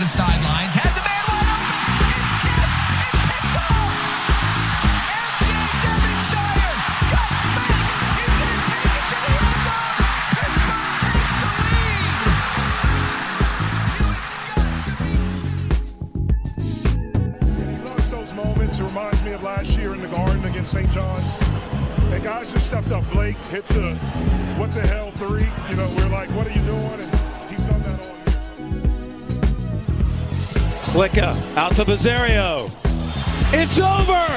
the sidelines. Has a man wide open. It's tipped. It's picked off. MJ Devonshire. Got face. He's going to take it to the end zone. Pittsburgh takes the lead. He loves those moments. It reminds me of last year in the Garden against St. John's. And guys just stepped up. Blake hits a what the hell 3. You know, we're like, what are you doing? And he's done that all year. Klicka out to Bizzario. It's over.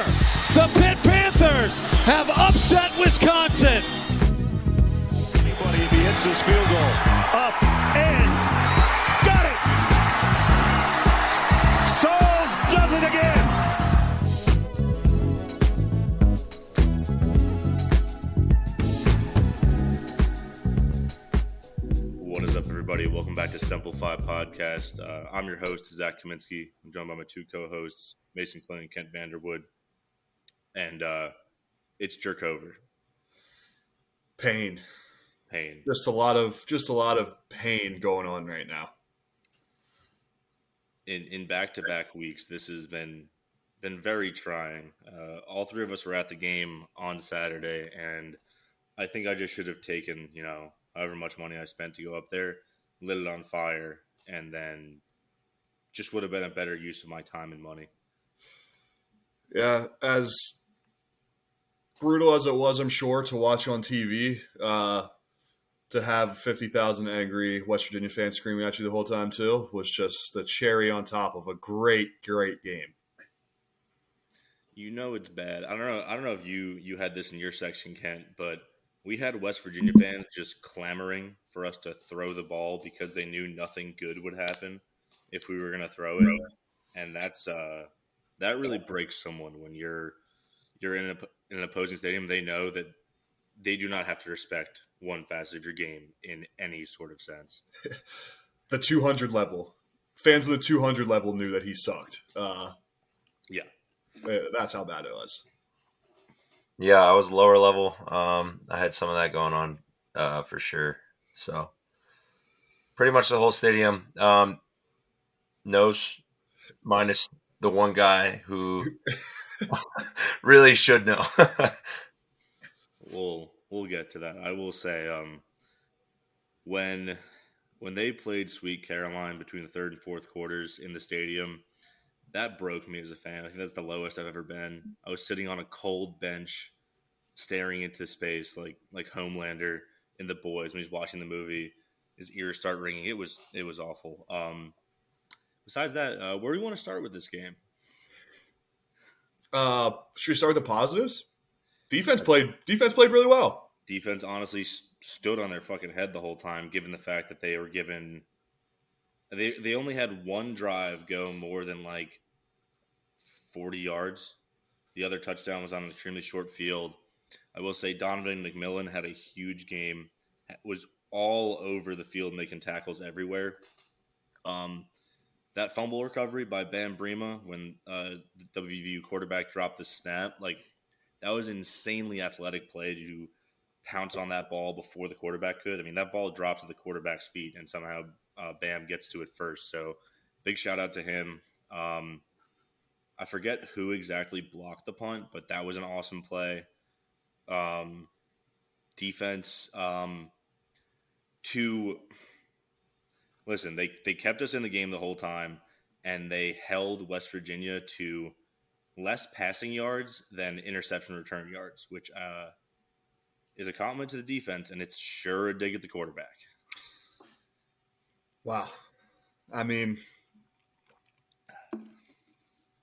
The Pitt Panthers have upset Wisconsin. Anybody if he hits his field goal. Up and got it. Sauls does it again. What is up, everybody? Welcome back to Simplify Podcast. I'm your host, Zach Kaminsky. I'm joined by my two co-hosts, Mason Clinton and Kent Vanderwood. And it's Jurkover. Pain. Pain. Just a lot of pain going on right now. In back-to-back weeks, this has been very trying. All three of us were at the game on Saturday, and I think I just should have taken, however much money I spent to go up there, lit it on fire, and then just would have been a better use of my time and money. Yeah, as brutal as it was, I'm sure, to watch on TV, to have 50,000 angry West Virginia fans screaming at you the whole time too, was just the cherry on top of a great, great game. It's bad. I don't know if you had this in your section, Kent, but we had West Virginia fans just clamoring for us to throw the ball because they knew nothing good would happen if we were going to throw it, and that really breaks someone when you're in an opposing stadium. They know that they do not have to respect one facet of your game in any sort of sense. The 200 level. Fans of the 200 level knew that he sucked. Yeah. That's how bad it was. Yeah, I was lower level. I had some of that going on for sure. So pretty much the whole stadium knows, minus the one guy who really should know. We'll get to that. I will say, when they played Sweet Caroline between the third and fourth quarters in the stadium, that broke me as a fan. I think that's the lowest I've ever been. I was sitting on a cold bench, staring into space like Homelander in The Boys when he's watching the movie. His ears start ringing. It was awful. Besides that, where do you want to start with this game? Should we start with the positives? Defense played really well. Defense honestly stood on their fucking head the whole time, given the fact that they were given. They only had one drive go more than 40 yards. The other touchdown was on an extremely short field. I will say Donovan McMillan had a huge game. Was all over the field making tackles everywhere. That fumble recovery by Bam Brema when the WVU quarterback dropped the snap, that was insanely athletic play to pounce on that ball before the quarterback could. I mean, that ball drops at the quarterback's feet, and somehow Bam gets to it first. So big shout out to him. I forget who exactly blocked the punt, but that was an awesome play. Defense listen, they kept us in the game the whole time, and they held West Virginia to less passing yards than interception return yards, which is a compliment to the defense, and it's sure a dig at the quarterback. Wow. I mean,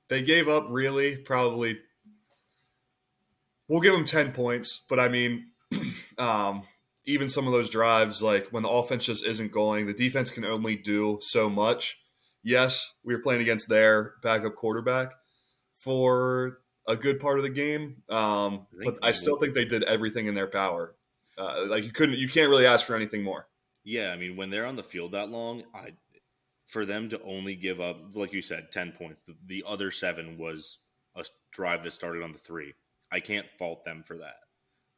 they gave up really probably – we'll give them 10 points, but I mean even some of those drives, when the offense just isn't going, the defense can only do so much. Yes, we were playing against their backup quarterback for a good part of the game, but I still think they did everything in their power. You can't really ask for anything more. Yeah, I mean, when they're on the field that long, for them to only give up, like you said, 10 points, the other 7 was a drive that started on the 3. I can't fault them for that.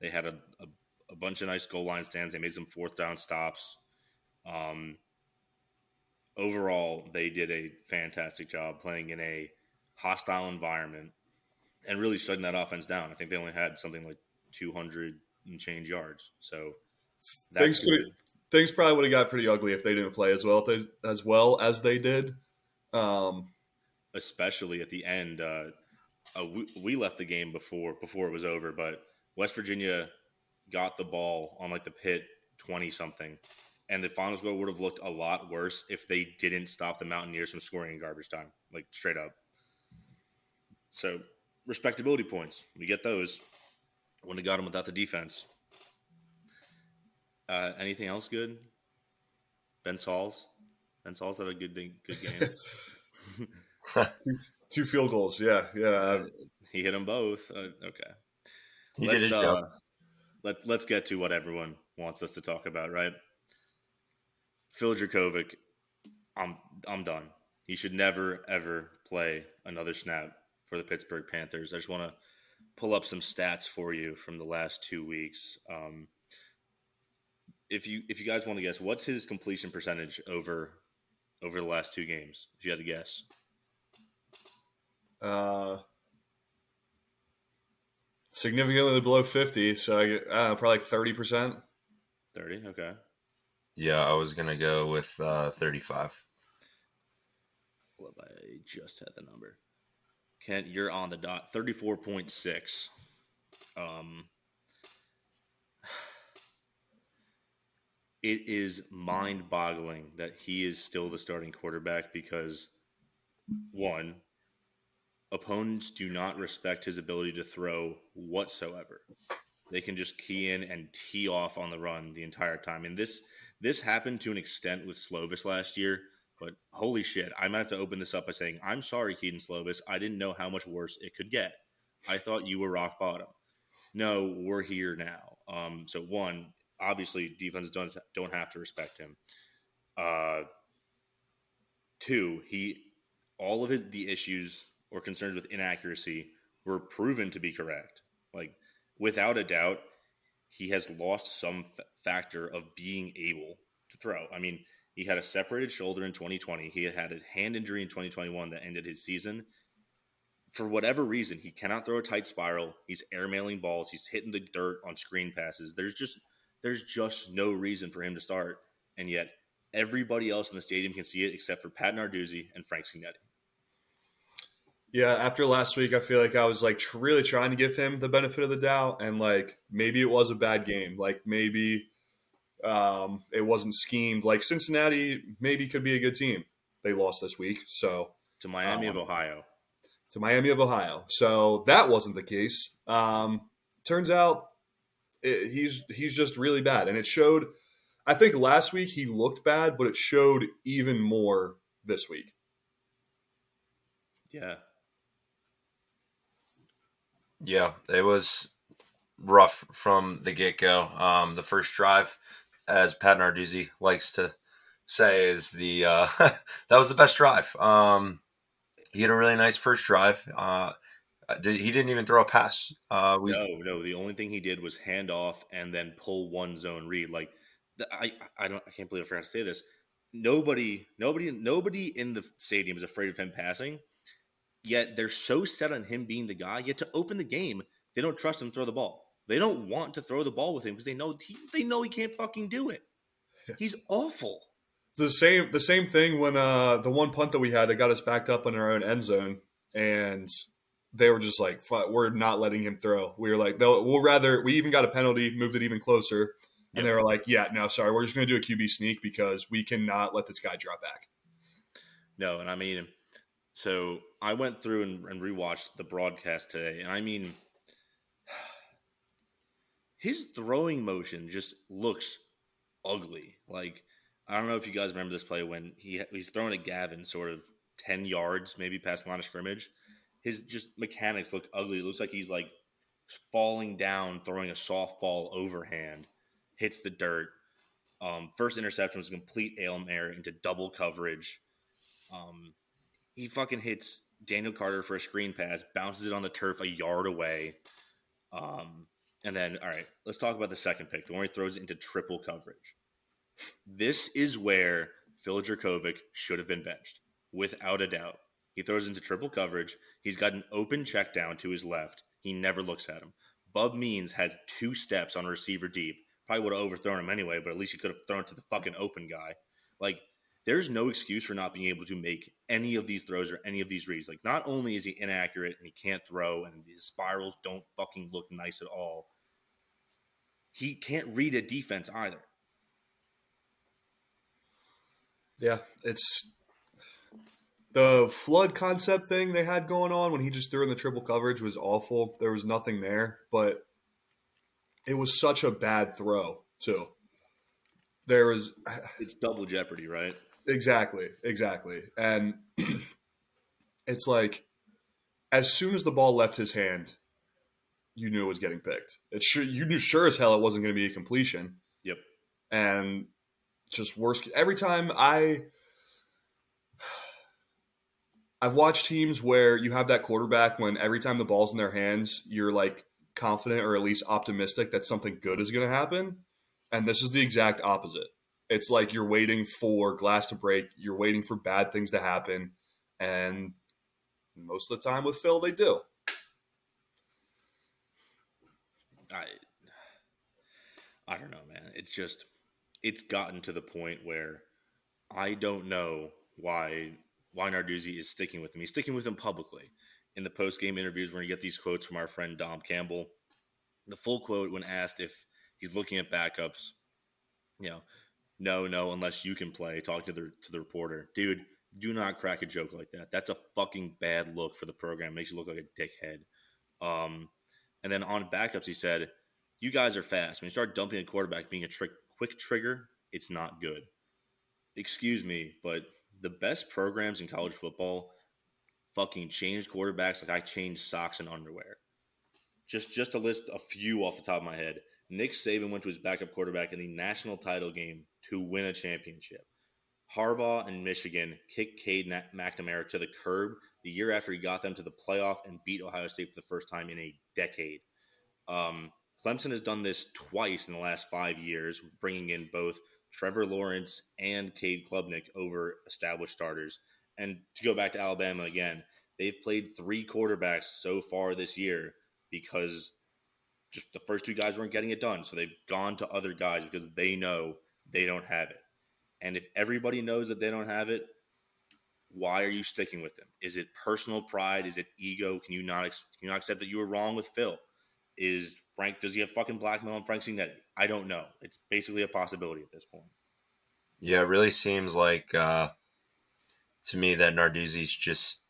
They had a bunch of nice goal line stands. They made some fourth down stops. overall, they did a fantastic job playing in a hostile environment and really shutting that offense down. I think they only had something like 200 and change yards. So that's good. Things probably would have got pretty ugly if they didn't play as well as they did. Especially at the end. We left the game before it was over, but West Virginia got the ball on like the pit 20 something, and the final score would have looked a lot worse if they didn't stop the Mountaineers from scoring in garbage time, like straight up. So respectability points, we get those. Wouldn't have got them without the defense. Anything else good? Ben Sauls had a good game. Two field goals, yeah. He hit them both. Okay, He did his job. Let's get to what everyone wants us to talk about, right? Phil Jurkover, I'm done. He should never ever play another snap for the Pittsburgh Panthers. I just want to pull up some stats for you from the last 2 weeks. If you guys want to guess, what's his completion percentage over the last 2 games? If you had to guess. Significantly below 50, so I don't know, probably like 30%. 30, okay. Yeah, I was going to go with 35. Well, I just had the number. Kent, you're on the dot. 34.6. It is mind-boggling that he is still the starting quarterback because, one, opponents do not respect his ability to throw whatsoever. They can just key in and tee off on the run the entire time. And this happened to an extent with Slovis last year, but holy shit, I might have to open this up by saying, I'm sorry, Keaton Slovis. I didn't know how much worse it could get. I thought you were rock bottom. No, we're here now. So one, obviously defenses don't have to respect him. Two, all of the issues or concerns with inaccuracy were proven to be correct. Like, without a doubt, he has lost some factor of being able to throw. I mean, he had a separated shoulder in 2020. He had a hand injury in 2021 that ended his season. For whatever reason, he cannot throw a tight spiral. He's airmailing balls. He's hitting the dirt on screen passes. There's just no reason for him to start. And yet, everybody else in the stadium can see it except for Pat Narduzzi and Frank Signetti. Yeah, after last week, I feel like I was like really trying to give him the benefit of the doubt, and like maybe it was a bad game, like maybe it wasn't schemed. Like Cincinnati maybe could be a good team. They lost this week, so to Miami of Ohio. So that wasn't the case. Turns out he's just really bad, and it showed. I think last week he looked bad, but it showed even more this week. Yeah. Yeah, it was rough from the get-go. The first drive, as Pat Narduzzi likes to say, is the that was the best drive. He had a really nice first drive. He didn't even throw a pass. No. The only thing he did was hand off and then pull one zone read. Like, I can't believe I forgot to say this. Nobody in the stadium is afraid of him passing. Yet they're so set on him being the guy. Yet to open the game, they don't trust him to throw the ball. They don't want to throw the ball with him because they know he can't fucking do it. He's awful. The same thing when the one punt that we had that got us backed up in our own end zone, and they were just like, we're not letting him throw. We were like, no, we even got a penalty, moved it even closer. And They were like, yeah, no, sorry, we're just going to do a QB sneak because we cannot let this guy drop back. No, and I mean, so I went through and rewatched the broadcast today, and I mean, his throwing motion just looks ugly. Like, I don't know if you guys remember this play when he's throwing at Gavin sort of 10 yards, maybe past the line of scrimmage. His just mechanics look ugly. It looks like he's like falling down, throwing a softball overhand, hits the dirt. First interception was a complete Hail Mary into double coverage. He fucking hits Daniel Carter for a screen pass, bounces it on the turf a yard away. And then, all right, let's talk about the second pick, the one he throws it into triple coverage. This is where Phil Jurkovic should have been benched, without a doubt. He throws into triple coverage. He's got an open check down to his left. He never looks at him. Bub Means has 2 steps on receiver deep. Probably would have overthrown him anyway, but at least he could have thrown it to the fucking open guy. Like, there's no excuse for not being able to make any of these throws or any of these reads. Like, not only is he inaccurate and he can't throw and his spirals don't fucking look nice at all, he can't read a defense either. Yeah, it's the flood concept thing they had going on when he just threw in the triple coverage was awful. There was nothing there, but it was such a bad throw, too. It's double jeopardy, right? Exactly. And it's like, as soon as the ball left his hand, you knew it was getting picked. You knew sure as hell it wasn't going to be a completion. Yep. And just worse. Every time I've watched teams where you have that quarterback when every time the ball's in their hands, you're like confident or at least optimistic that something good is going to happen. And this is the exact opposite. It's like you're waiting for glass to break. You're waiting for bad things to happen. And most of the time with Phil, they do. I don't know, man. It's gotten to the point where I don't know why Narduzzi is sticking with him. He's sticking with him publicly. In the post-game interviews, we're going to get these quotes from our friend Dom Campbell. The full quote, when asked if he's looking at backups, no, unless you can play, talking to the reporter. Dude, do not crack a joke like that. That's a fucking bad look for the program. It makes you look like a dickhead. And then on backups, he said, you guys are fast. When you start dumping a quarterback being a quick trigger, it's not good. Excuse me, but the best programs in college football fucking change quarterbacks like I change socks and underwear. Just to list a few off the top of my head. Nick Saban went to his backup quarterback in the national title game to win a championship. Harbaugh and Michigan kicked Cade McNamara to the curb the year after he got them to the playoff and beat Ohio State for the first time in a decade. Clemson has done this twice in the last 5 years, bringing in both Trevor Lawrence and Cade Klubnik over established starters. And to go back to Alabama again, they've played 3 quarterbacks so far this year because just the first 2 guys weren't getting it done. So they've gone to other guys because they know they don't have it. And if everybody knows that they don't have it, why are you sticking with them? Is it personal pride? Is it ego? Can you not accept that you were wrong with Phil? Does he have fucking blackmail on Frank Signetti? I don't know. It's basically a possibility at this point. Yeah, it really seems like to me that Narduzzi's just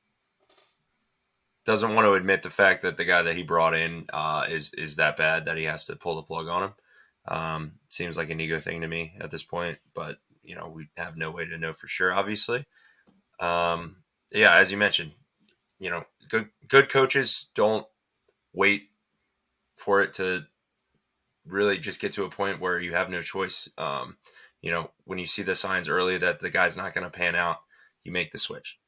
doesn't want to admit the fact that the guy that he brought in is that bad that he has to pull the plug on him. Seems like an ego thing to me at this point, but we have no way to know for sure, obviously. Yeah, as you mentioned, good coaches don't wait for it to really just get to a point where you have no choice. When you see the signs early that the guy's not going to pan out, you make the switch.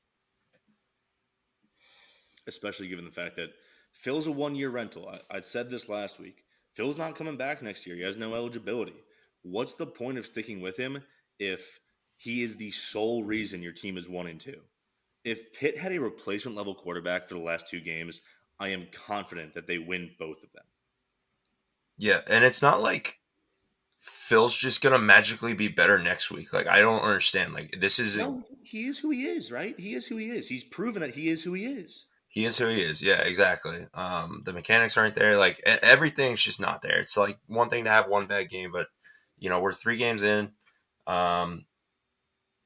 Especially given the fact that Phil's a 1-year rental. I said this last week. Phil's not coming back next year. He has no eligibility. What's the point of sticking with him if he is the sole reason your team is 1-2? If Pitt had a replacement level quarterback for the last 2 games, I am confident that they win both of them. Yeah, and it's not like Phil's just going to magically be better next week. Like, I don't understand. Like, this is... No, he is who he is, right? He is who he is. He's proven that he is who he is. He is who he is. Yeah, exactly. The mechanics aren't there. Like, everything's just not there. It's like one thing to have one bad game, but, we're 3 games in.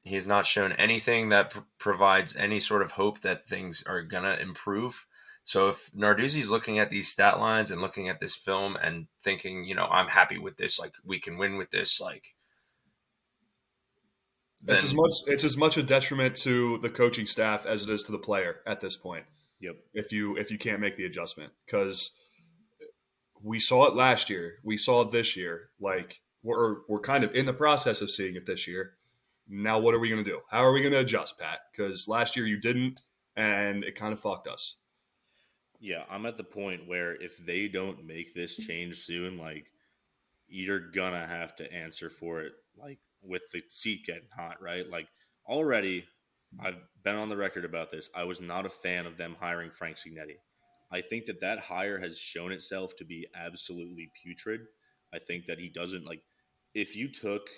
He has not shown anything that provides any sort of hope that things are going to improve. So if Narduzzi's looking at these stat lines and looking at this film and thinking, I'm happy with this, like we can win with this, like it's as much a detriment to the coaching staff as it is to the player at this point. Yep. If you can't make the adjustment, because we saw it last year, we saw it this year. Like we're kind of in the process of seeing it this year. Now, what are we going to do? How are we going to adjust, Pat? Because last year you didn't, and it kind of fucked us. Yeah, I'm at the point where if they don't make this change soon, like you're gonna have to answer for it, like with the seat getting hot, right? Like already, I've been on the record about this. I was not a fan of them hiring Frank Signetti. I think that hire has shown itself to be absolutely putrid. I think that he doesn't like. If you took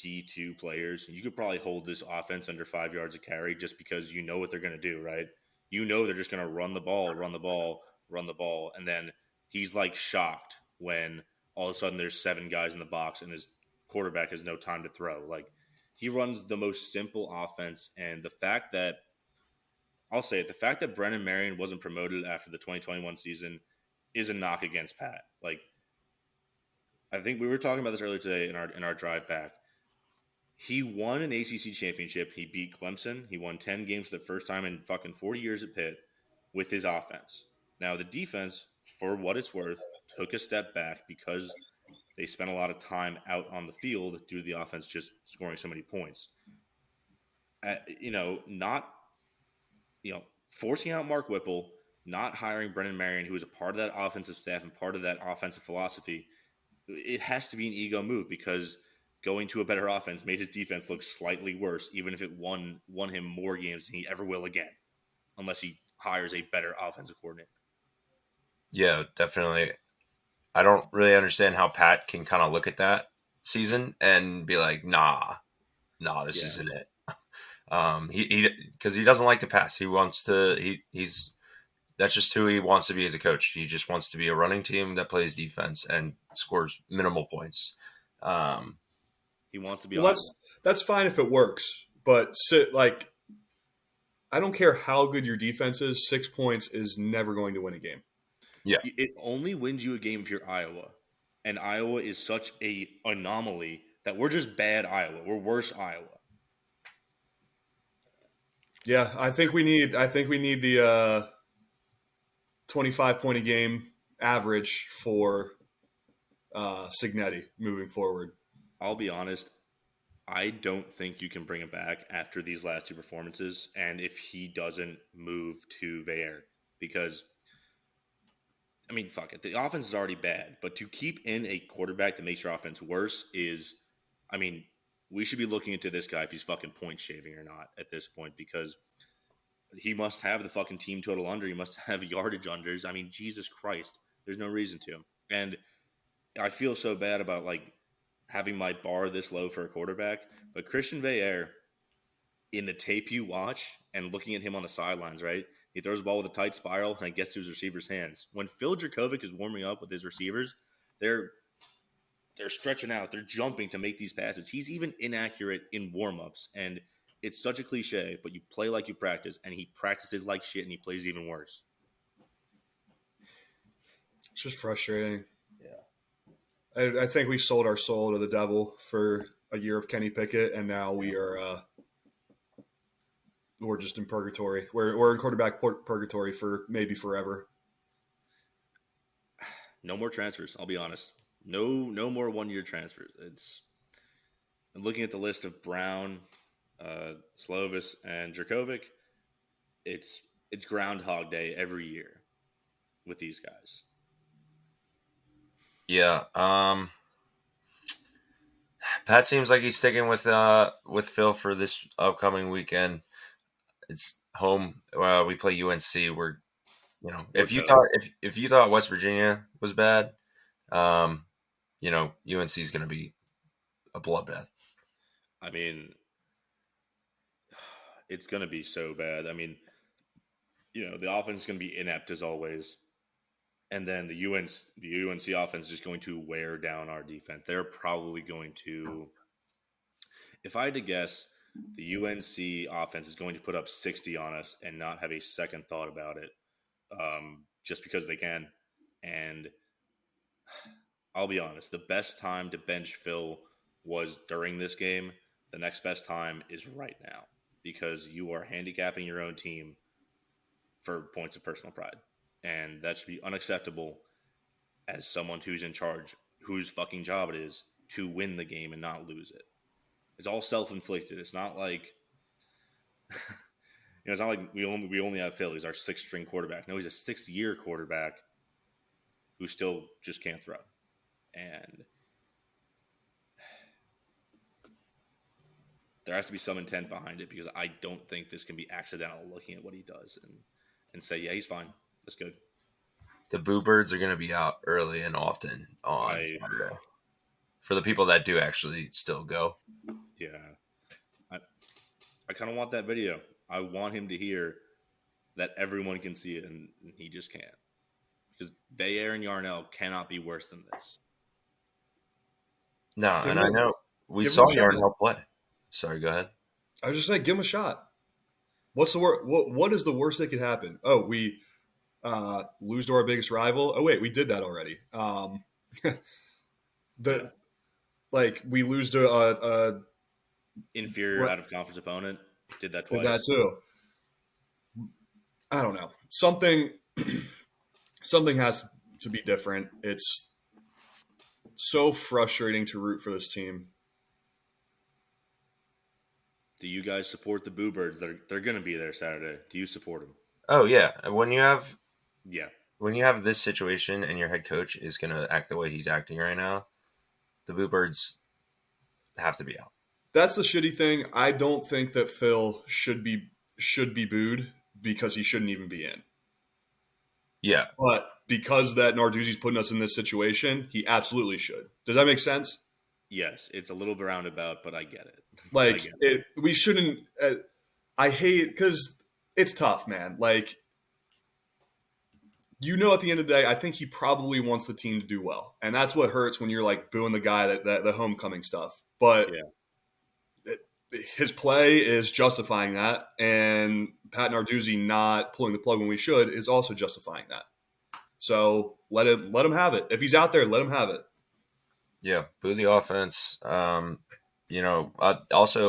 D2 players, you could probably hold this offense under 5 yards of carry just because you know what they're going to do, right? You know they're just going to run the ball, run the ball, run the ball. And then he's like shocked when all of a sudden there's 7 guys in the box and his quarterback has no time to throw. Like he runs the most simple offense. And the fact that, I'll say it, the fact that Brennan Marion wasn't promoted after the 2021 season is a knock against Pat. Like I think we were talking about this earlier today in our drive back. He won an ACC championship. He beat Clemson. He won 10 games for the first time in fucking 40 years at Pitt with his offense. Now, the defense, for what it's worth, took a step back because they spent a lot of time out on the field due to the offense just scoring so many points. Not forcing out Mark Whipple, not hiring Brennan Marion, who was a part of that offensive staff and part of that offensive philosophy, it has to be an ego move because going to a better offense made his defense look slightly worse, even if it won him more games than he ever will again, unless he hires a better offensive coordinator. Yeah, definitely. I don't really understand how Pat can kind of look at that season and be like, nah, this isn't it. Because he doesn't like to pass. He wants to. He's that's just who he wants to be as a coach. He just wants to be a running team that plays defense and scores minimal points. He wants to be. Well, that's fine if it works, but I don't care how good your defense is. 6 points is never going to win a game. Yeah, it only wins you a game if you're Iowa, and Iowa is such a anomaly that we're just bad Iowa. We're worse Iowa. Yeah, I think we need the 25 point a game average for Signetti moving forward. I'll be honest, I don't think you can bring him back after these last 2 performances, and if he doesn't move to Veilleux, because I mean, fuck it, the offense is already bad, but to keep in a quarterback that makes your offense worse is, I mean, we should be looking into this guy if he's fucking point shaving or not at this point, because he must have the fucking team total under. He must have yardage unders. I mean, Jesus Christ, there's no reason to. And I feel so bad about having my bar this low for a quarterback, but Christian Veilleux, in the tape you watch and looking at him on the sidelines, right? He throws the ball with a tight spiral and it gets to his receiver's hands. When Phil Jurkovic is warming up with his receivers, they're stretching out, they're jumping to make these passes. He's even inaccurate in warm-ups, and it's such a cliche, but you play like you practice, and he practices like shit, and he plays even worse. It's just frustrating. Yeah. I think we sold our soul to the devil for a year of Kenny Pickett, and now we're just in purgatory. We're in quarterback purgatory for maybe forever. No more transfers, I'll be honest. No more 1-year transfers. I'm looking at the list of Brown, Slovis, and Jurkovic. It's Groundhog Day every year with these guys. Yeah. Pat seems like he's sticking with Phil for this upcoming weekend. It's home. We play UNC. If you thought West Virginia was bad, UNC is going to be a bloodbath. I mean, it's going to be so bad. I mean, the offense is going to be inept as always. And then the UNC offense is just going to wear down our defense. They're probably going to, if I had to guess, the UNC offense is going to put up 60 on us and not have a second thought about it, just because they can. And I'll be honest, the best time to bench Phil was during this game. The next best time is right now, because you are handicapping your own team for points of personal pride. And that should be unacceptable as someone who's in charge, whose fucking job it is to win the game and not lose it. It's all self-inflicted. It's not like it's not like we only have Phil. He's our 6th-string quarterback. No, he's a 6-year quarterback who still just can't throw. and there has to be some intent behind it because I don't think this can be accidental looking at what he does and say, yeah, he's fine. That's good. The Boo Birds are going to be out early and often on Saturday. For the people that do actually still go. Yeah. I kind of want that video. I want him to hear that everyone can see it, and he just can't. Because Veilleux and Yarnell cannot be worse than this. No, and I know we saw Yarnell play. Sorry, go ahead. I was just saying, give him a shot. What's the worst? What is the worst that could happen? Oh, we lose to our biggest rival. Oh wait, we did that already. We lose to a inferior out of conference opponent. Did that twice. Did that too. I don't know. Something has to be different. It's so frustrating to root for this team. Do you guys support the Boo Birds? They're going to be there Saturday. Do you support them? Oh yeah. When you have this situation and your head coach is going to act the way he's acting right now, the Boo Birds have to be out. That's the shitty thing. I don't think that Phil should be booed because he shouldn't even be in. Yeah. But because that Narduzzi's putting us in this situation, he absolutely should. Does that make sense? Yes, it's a little roundabout, but I get it. We shouldn't. I hate because it's tough, man. Like, at the end of the day, I think he probably wants the team to do well, and that's what hurts when you're like booing the guy that the homecoming stuff. But his play is justifying that, and Pat Narduzzi not pulling the plug when we should is also justifying that. So let him have it. If he's out there, let him have it. Yeah, boo the offense. Also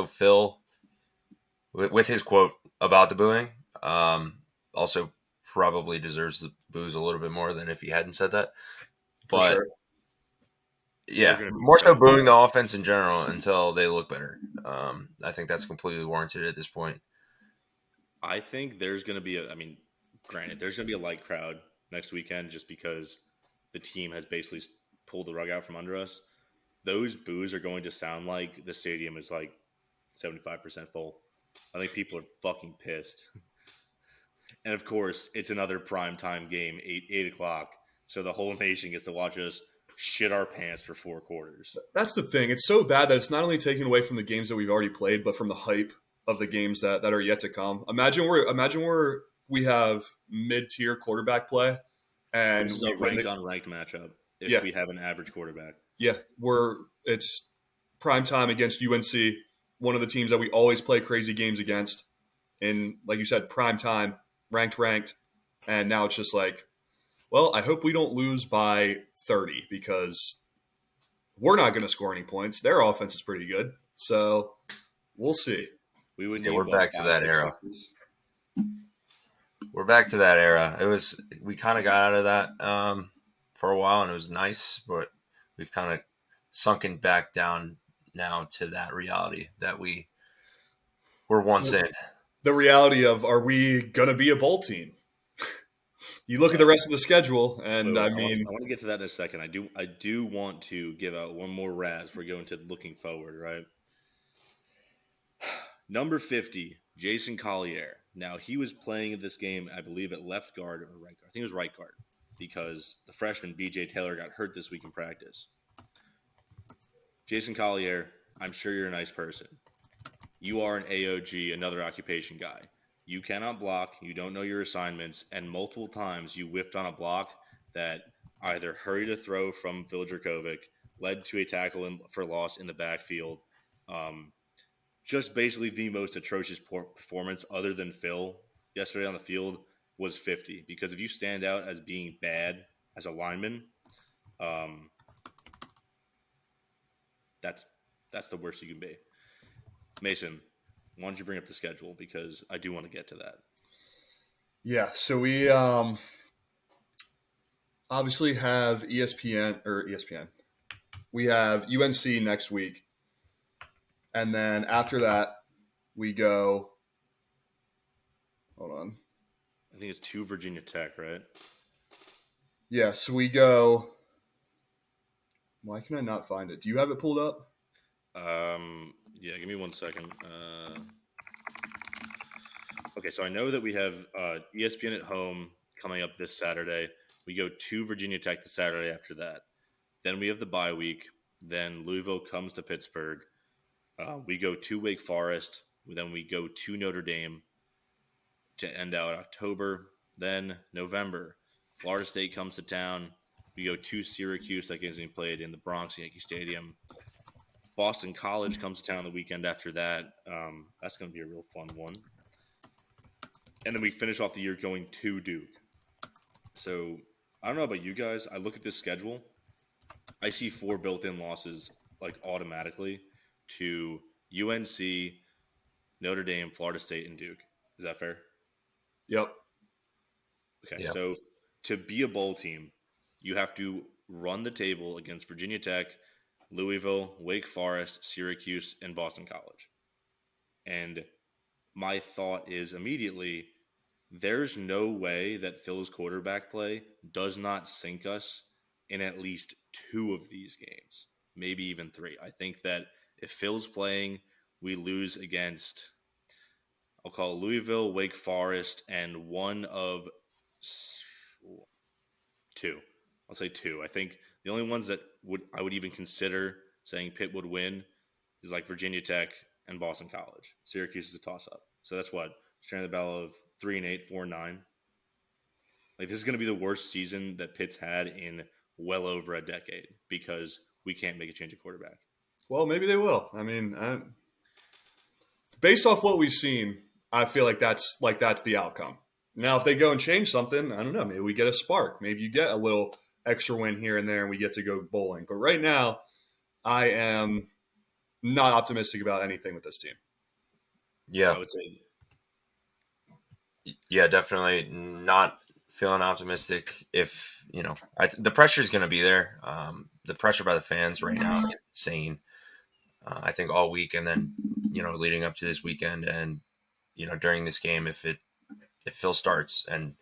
Phil, with his quote about the booing, also probably deserves the boos a little bit more than if he hadn't said that. But sure. Yeah, more so booing the offense in general until they look better. I think that's completely warranted at this point. I think there's going to be granted, there's going to be a light crowd next weekend just because the team has basically pulled the rug out from under us. Those boos are going to sound like the stadium is like 75% full. I think people are fucking pissed. And of course, it's another primetime game, 8 o'clock. So the whole nation gets to watch us shit our pants for 4 quarters. That's the thing. It's so bad that it's not only taken away from the games that we've already played, but from the hype of the games that are yet to come. Imagine where we have mid-tier quarterback play, and this is a ranked unranked matchup. If we have an average quarterback, it's prime time against UNC, one of the teams that we always play crazy games against. And like you said, prime time, ranked, and now it's just like, well, I hope we don't lose by 30 because we're not going to score any points. Their offense is pretty good, so we'll see. We're back to that era. We're back to that era. We kind of got out of that for a while, and it was nice, but we've kind of sunken back down now to that reality that we were once in. The reality of, are we going to be a bowl team? You look at the rest of the schedule, and I want to get to that in a second. I do want to give out one more razz. We're going to looking forward, right? Number 50, Jason Collier. Now, he was playing this game, I believe, at left guard or right guard. I think it was right guard because the freshman B.J. Taylor got hurt this week in practice. Jason Collier, I'm sure you're a nice person. You are an AOG, another occupation guy. You cannot block, you don't know your assignments, and multiple times you whiffed on a block that either hurried a throw from Phil Jurkover, led to a tackle for loss in the backfield. Just basically the most atrocious performance other than Phil yesterday on the field was 50. Because if you stand out as being bad as a lineman, that's the worst you can be. Mason, why don't you bring up the schedule? Because I do want to get to that. Yeah, so we obviously have ESPN. We have UNC next week. And then after that, we go – hold on. I think it's 2 Virginia Tech, right? Yeah, so we go Why can I not find it? Do you have it pulled up? Yeah, give me 1 second. Okay, so I know that we have ESPN at home coming up this Saturday. We go to Virginia Tech the Saturday after that. Then we have the bye week. Then Louisville comes to Pittsburgh. We go to Wake Forest. Then we go to Notre Dame to end out October. Then November, Florida State comes to town. We go to Syracuse. That game's being played in the Bronx Yankee Stadium. Boston College comes to town the weekend after that. That's going to be a real fun one. And then we finish off the year going to Duke. So I don't know about you guys. I look at this schedule. I see 4 built-in losses like automatically to UNC, Notre Dame, Florida State, and Duke. Is that fair? Yep. Okay, Yep. So to be a bowl team, you have to run the table against Virginia Tech, Louisville, Wake Forest, Syracuse, and Boston College. And my thought is immediately, there's no way that Phil's quarterback play does not sink us in at least 2 of these games, maybe even 3. I think that if Phil's playing, we lose against, I'll call it Louisville, Wake Forest, and one of 2. I'll say 2. I think the only ones that I would even consider saying Pitt would win is like Virginia Tech and Boston College. Syracuse is a toss-up. So that's what? Stranded the battle of 3-8, 4-9. Like, this is going to be the worst season that Pitt's had in well over a decade because we can't make a change at quarterback. Well, maybe they will. I mean, based off what we've seen, I feel like that's the outcome. Now, if they go and change something, I don't know. Maybe we get a spark. Maybe you get a little extra win here and there, and we get to go bowling. But right now, I am not optimistic about anything with this team. Yeah. I would say, Yeah, definitely not feeling optimistic. If, the pressure is going to be there. The pressure by the fans right now is insane. I think all week, and then, leading up to this weekend, and, during this game, if Phil starts and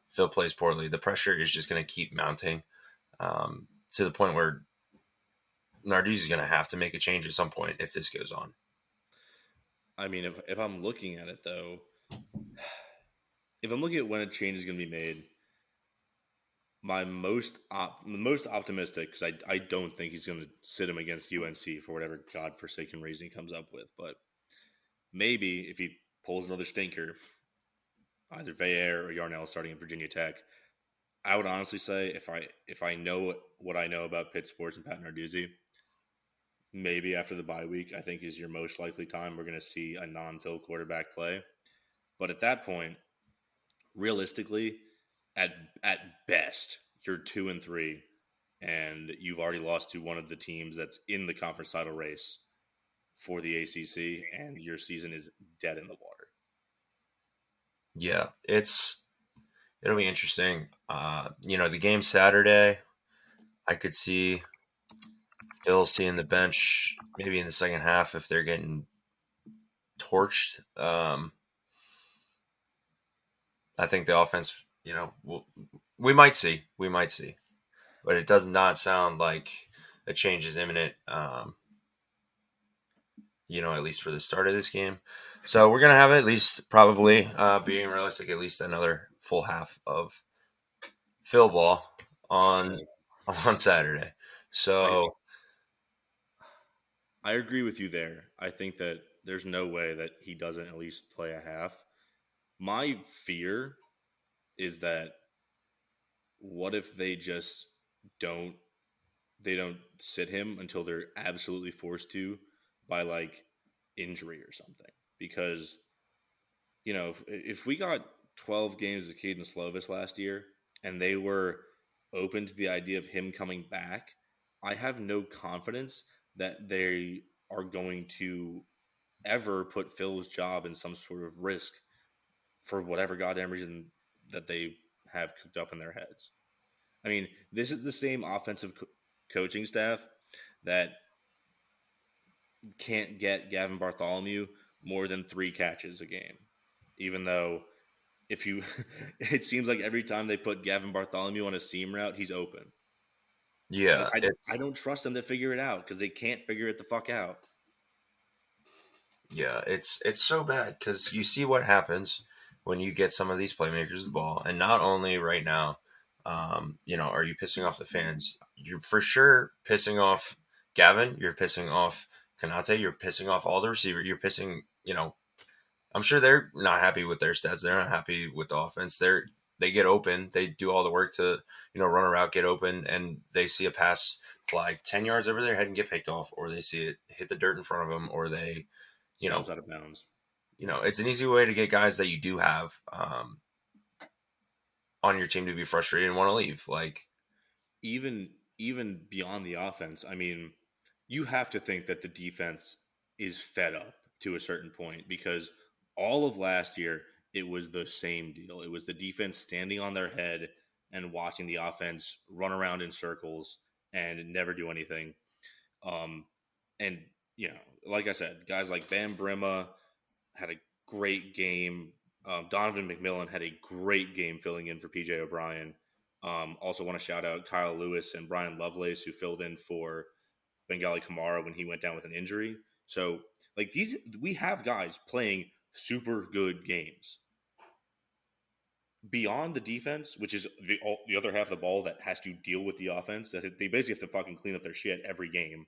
Phil plays poorly, the pressure is just going to keep mounting to the point where Narduzzi is going to have to make a change at some point if this goes on. I mean, if I'm looking at it, though, if I'm looking at when a change is going to be made, my most optimistic, because I don't think he's going to sit him against UNC for whatever godforsaken reason he comes up with, but maybe if he pulls another stinker, either Veilleux or Yarnell starting at Virginia Tech, I would honestly say if I know what I know about Pitt sports and Pat Narduzzi, maybe after the bye week, I think is your most likely time we're going to see a non-Phil quarterback play. But at that point, realistically, at best, you're 2-3, and you've already lost to one of the teams that's in the conference title race for the ACC, and your season is dead in the water. Yeah, it'll be interesting. The game Saturday, I could see Phil seeing the bench maybe in the second half if they're getting torched. I think the offense, we might see, but it does not sound like a change is imminent. At least for the start of this game. So we're gonna have at least probably being realistic, at least another full half of Phil ball on Saturday. So I agree with you there. I think that there's no way that he doesn't at least play a half. My fear is that what if they just don't sit him until they're absolutely forced to by like injury or something? Because, if we got 12 games of Caden Slovis last year and they were open to the idea of him coming back, I have no confidence that they are going to ever put Phil's job in some sort of risk for whatever goddamn reason that they have cooked up in their heads. I mean, this is the same offensive coaching staff that can't get Gavin Bartholomew more than 3 catches a game, even though it seems like every time they put Gavin Bartholomew on a seam route, he's open. Yeah, I don't trust them to figure it out because they can't figure it the fuck out. yeah, it's so bad because you see what happens when you get some of these playmakers the ball, and not only right now, are you pissing off the fans? You're for sure pissing off Gavin. You're pissing off Kanate. You're pissing off all the receivers. You're pissing, I'm sure they're not happy with their stats. They're not happy with the offense. They get open. They do all the work to, run a route, get open, and they see a pass fly 10 yards over their head and get picked off, or they see it hit the dirt in front of them, or they, Sails out of bounds. it's an easy way to get guys that you do have on your team to be frustrated and want to leave. Like, Even beyond the offense, I mean, you have to think that the defense is fed up to a certain point because all of last year it was the same deal. It was the defense standing on their head and watching the offense run around in circles and never do anything. And like I said, guys like Bam Brima had a great game. Donovan McMillan had a great game filling in for PJ O'Brien. Also want to shout out Kyle Lewis and Brian Lovelace, who filled in for Bengali Kamara when he went down with an injury. So, we have guys playing super good games. Beyond the defense, which is the other half of the ball that has to deal with the offense, that they basically have to fucking clean up their shit every game.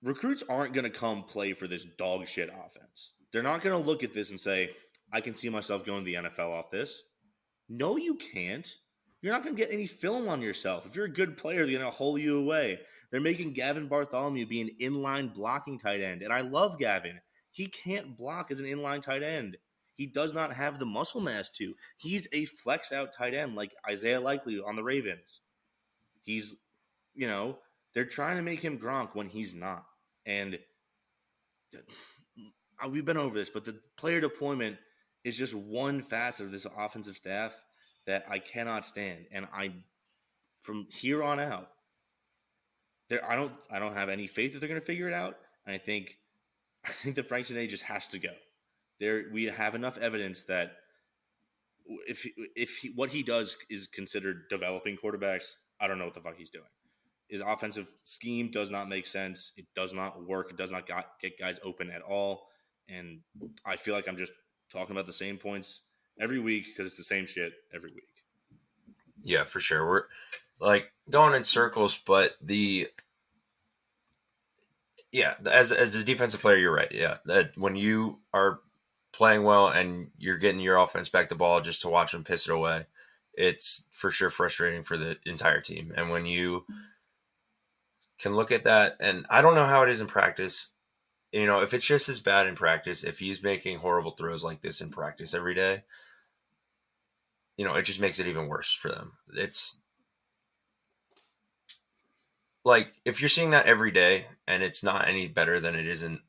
Recruits aren't going to come play for this dog shit offense. They're not going to look at this and say, I can see myself going to the NFL off this. No, you can't. You're not going to get any film on yourself. If you're a good player, they're going to hole you away. They're making Gavin Bartholomew be an inline blocking tight end. And I love Gavin. He can't block as an inline tight end. He does not have the muscle mass to. He's a flex out tight end like Isaiah Likely on the Ravens. He's, they're trying to make him Gronk when he's not. And we've been over this, but the player deployment is just one facet of this offensive staff that I cannot stand. And from here on out, I don't have any faith that they're going to figure it out. And I think that Frank Sinay just has to go. We have enough evidence that if what he does is considered developing quarterbacks, I don't know what the fuck he's doing. His offensive scheme does not make sense. It does not work. It does not get guys open at all. And I feel like I'm just talking about the same points every week because it's the same shit every week. Yeah, for sure. We're like going in circles, but as a defensive player, you're right. Yeah, that when you are playing well and you're getting your offense back the ball just to watch them piss it away, it's for sure frustrating for the entire team. And when you can look at that, and I don't know how it is in practice, if it's just as bad in practice, if he's making horrible throws like this in practice every day, it just makes it even worse for them. It's like if you're seeing that every day and it's not any better than it isn't,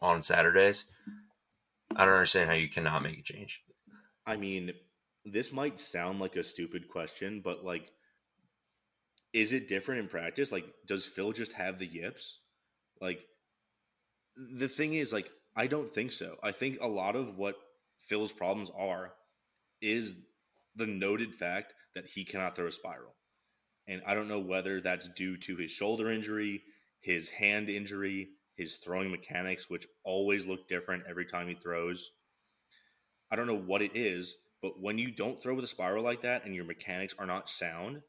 on Saturdays, I don't understand how you cannot make a change. I mean, this might sound like a stupid question, but is it different in practice? Does Phil just have the yips? The thing is, I don't think so. I think a lot of what Phil's problems is the noted fact that he cannot throw a spiral. And I don't know whether that's due to his shoulder injury, his hand injury, his throwing mechanics, which always look different every time he throws. I don't know what it is, but when you don't throw with a spiral like that and your mechanics are not sound,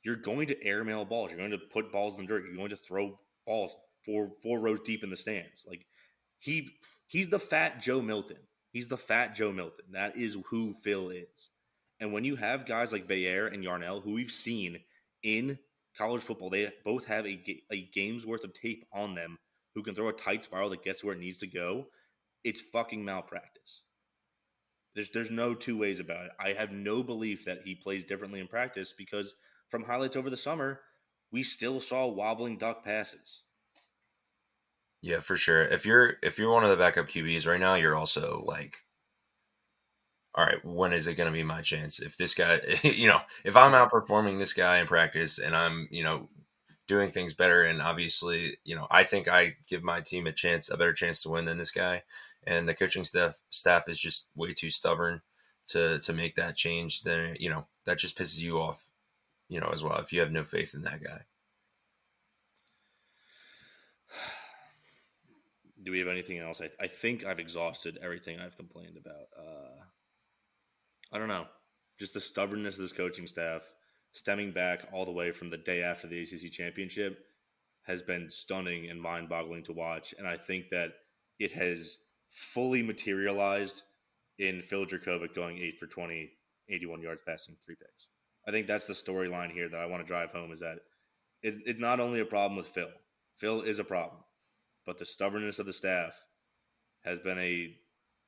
you're going to airmail balls. You're going to put balls in the dirt. You're going to throw balls four rows deep in the stands. He's the fat Joe Milton. He's the fat Joe Milton. That is who Phil is. And when you have guys like Veilleux and Yarnell, who we've seen in college football, they both have a game's worth of tape on them who can throw a tight spiral that gets to where it needs to go. It's fucking malpractice. There's no two ways about it. I have no belief that he plays differently in practice because from highlights over the summer, we still saw wobbling duck passes. Yeah, for sure. If you're one of the backup QBs right now, you're also like, all right, when is it going to be my chance? If this guy, if I'm outperforming this guy in practice and I'm, doing things better, and obviously, I think I give my team a better chance to win than this guy, and the coaching staff is just way too stubborn to make that change, then, that just pisses you off as well, if you have no faith in that guy. Do we have anything else? I think I've exhausted everything I've complained about. I don't know. Just the stubbornness of this coaching staff, stemming back all the way from the day after the ACC championship, has been stunning and mind-boggling to watch. And I think that it has fully materialized in Phil Jurkover going 8 for 20, 81 yards passing, 3 picks. I think that's the storyline here that I want to drive home, is that it's not only a problem with Phil. Phil is a problem. But the stubbornness of the staff has been a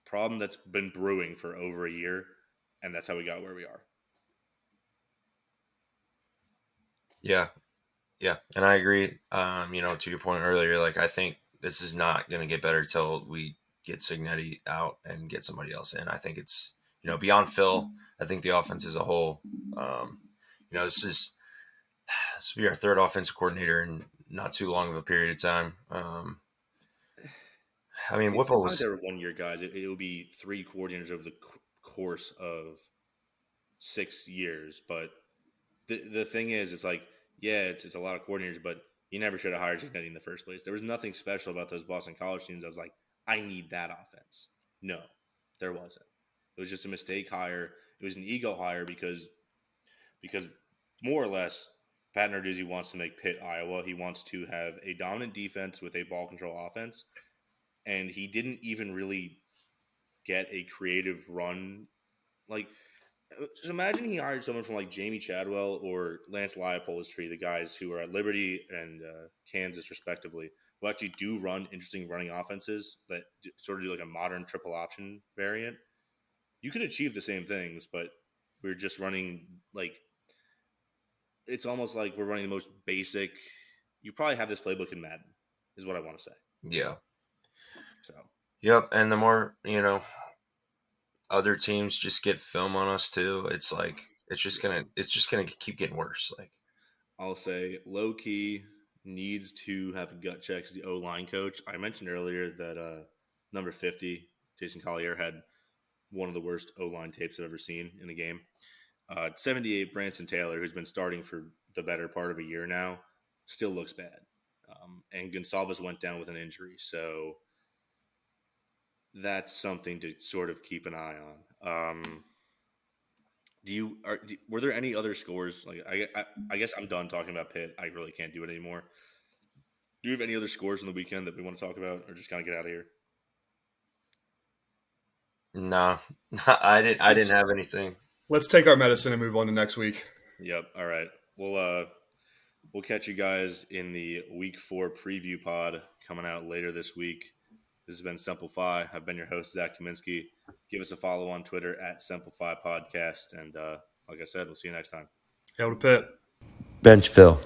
problem that's been brewing for over a year, and that's how we got where we are. Yeah. And I agree. To your point earlier, like, I think this is not going to get better till we get Signetti out and get somebody else in. I think it's, beyond Phil, I think the offense as a whole, this will be our third offensive coordinator in not too long of a period of time. It's not like they were 1 year guys. It will be 3 coordinators over the course of 6 years. But the thing is, it's like, yeah, it's a lot of coordinators, but you never should have hired Signetti in the first place. There was nothing special about those Boston College teams. I was like, I need that offense. No, there wasn't. It was just a mistake hire. It was an ego hire because more or less, Pat Narduzzi wants to make Pitt, Iowa. He wants to have a dominant defense with a ball control offense. And he didn't even really get a creative run. Like, just imagine he hired someone from like Jamie Chadwell or Lance Leipold's the guys who are at Liberty and Kansas, respectively, who actually do run interesting running offenses that sort of do like a modern triple option variant. You could achieve the same things, but we're just running like – it's almost like we're running the most basic – you probably have this playbook in Madden is what I want to say. Yeah. So. Yep, and the more, other teams just get film on us too, it's like it's just gonna keep getting worse. Like, I'll say low key needs to have a gut check as the O-line coach. I mentioned earlier that number 50, Jason Collier, had one of the worst O-line tapes I've ever seen in a game. 78, Branson Taylor, who's been starting for the better part of a year now, still looks bad. And Gonsalves went down with an injury, so that's something to sort of keep an eye on. Were there any other scores? Like, I guess I'm done talking about Pitt. I really can't do it anymore. Do you have any other scores on the weekend that we want to talk about, or just kind of get out of here? No, I didn't have anything. Let's take our medicine and move on to next week. Yep. All right. We'll catch you guys in the Week 4 preview pod coming out later this week. This has been Simplify. I've been your host, Zach Kaminsky. Give us a follow on Twitter at Simplify Podcast. And like I said, we'll see you next time. Hail to Pitt. Bench Phil.